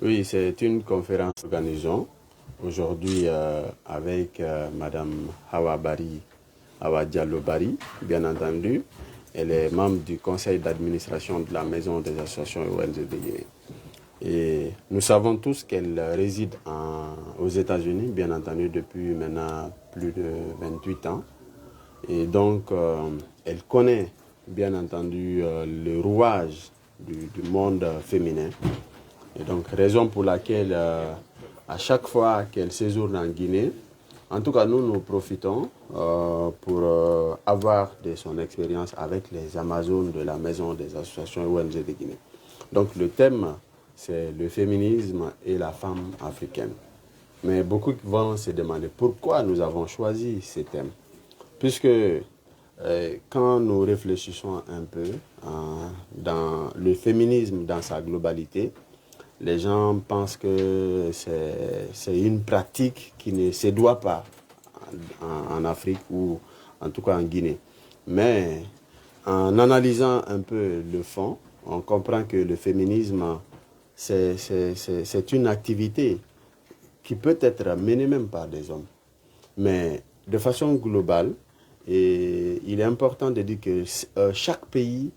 Oui, c'est une conférence organisée aujourd'hui avec Madame Hawa Bari, Hawa Diallo Bari, bien entendu. Elle est membre du conseil d'administration de la Maison des associations ONG de Guinée. Et nous savons tous qu'elle réside aux États-Unis, bien entendu, depuis maintenant plus de 28 ans. Et donc, elle connaît, bien entendu, le rouage du monde féminin. Et donc, raison pour laquelle, à chaque fois qu'elle séjourne en Guinée, en tout cas, nous profitons pour avoir de son expérience avec les Amazones de la Maison des associations ONG de Guinée. Donc, le thème, c'est le féminisme et la femme africaine. Mais beaucoup vont se demander pourquoi nous avons choisi ces thèmes. Puisque quand nous réfléchissons un peu dans le féminisme dans sa globalité, les gens pensent que c'est une pratique qui ne se doit pas en Afrique ou en tout cas en Guinée. Mais en analysant un peu le fond, on comprend que le féminisme, c'est une activité qui peut être menée même par des hommes. Mais de façon globale, et il est important de dire que chaque pays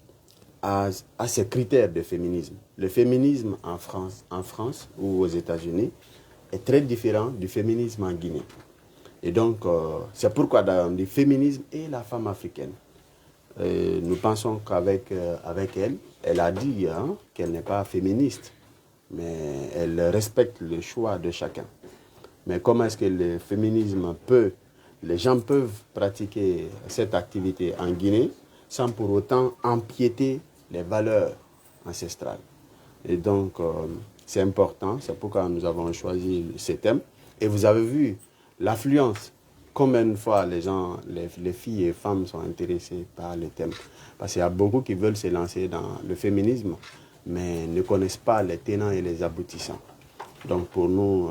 a ses critères de féminisme. Le féminisme en France ou aux États-Unis est très différent du féminisme en Guinée. Et donc, c'est pourquoi on dit féminisme et la femme africaine. Nous pensons qu'avec avec elle, elle a dit qu'elle n'est pas féministe, mais elle respecte le choix de chacun. Mais comment est-ce que le féminisme les gens peuvent pratiquer cette activité en Guinée sans pour autant empiéter les valeurs ancestrales? Et donc, c'est important, c'est pourquoi nous avons choisi ce thème. Et vous avez vu l'affluence, combien de fois les filles et femmes sont intéressées par le thème. Parce qu'il y a beaucoup qui veulent se lancer dans le féminisme, mais ne connaissent pas les tenants et les aboutissants. Donc pour nous,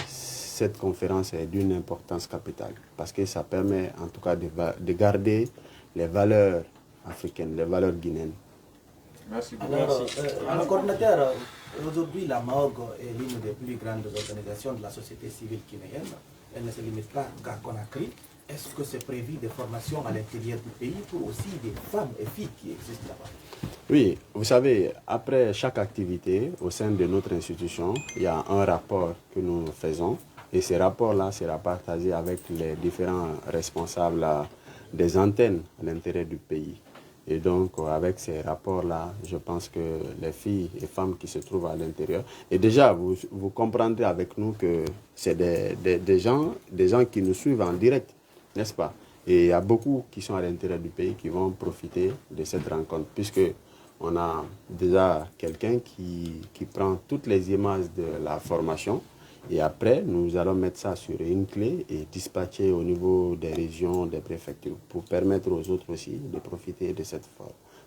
cette conférence est d'une importance capitale parce que ça permet en tout cas de garder les valeurs africaines, les valeurs guinéennes. Merci beaucoup. Alors, coordinateur, aujourd'hui la MAOG est l'une des plus grandes organisations de la société civile guinéenne. Elle ne se limite pas qu'à Conakry. Est-ce que c'est prévu des formations à l'intérieur du pays pour aussi des femmes et filles qui existent là-bas? Oui, vous savez, après chaque activité au sein de notre institution, il y a un rapport que nous faisons et ce rapport-là sera partagé avec les différents responsables des antennes à l'intérieur du pays. Et donc, avec ces rapports-là, je pense que les filles et femmes qui se trouvent à l'intérieur, et déjà, vous comprendrez avec nous que c'est des gens qui nous suivent en direct, n'est-ce pas? Et il y a beaucoup qui sont à l'intérieur du pays qui vont profiter de cette rencontre, puisque on a déjà quelqu'un qui prend toutes les images de la formation et après, nous allons mettre ça sur une clé et dispatcher au niveau des régions, des préfectures pour permettre aux autres aussi de profiter de cette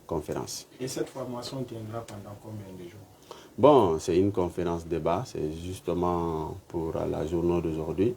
conférence. Et cette formation tiendra pendant combien de jours? Bon, c'est une conférence débat, c'est justement pour la journée d'aujourd'hui.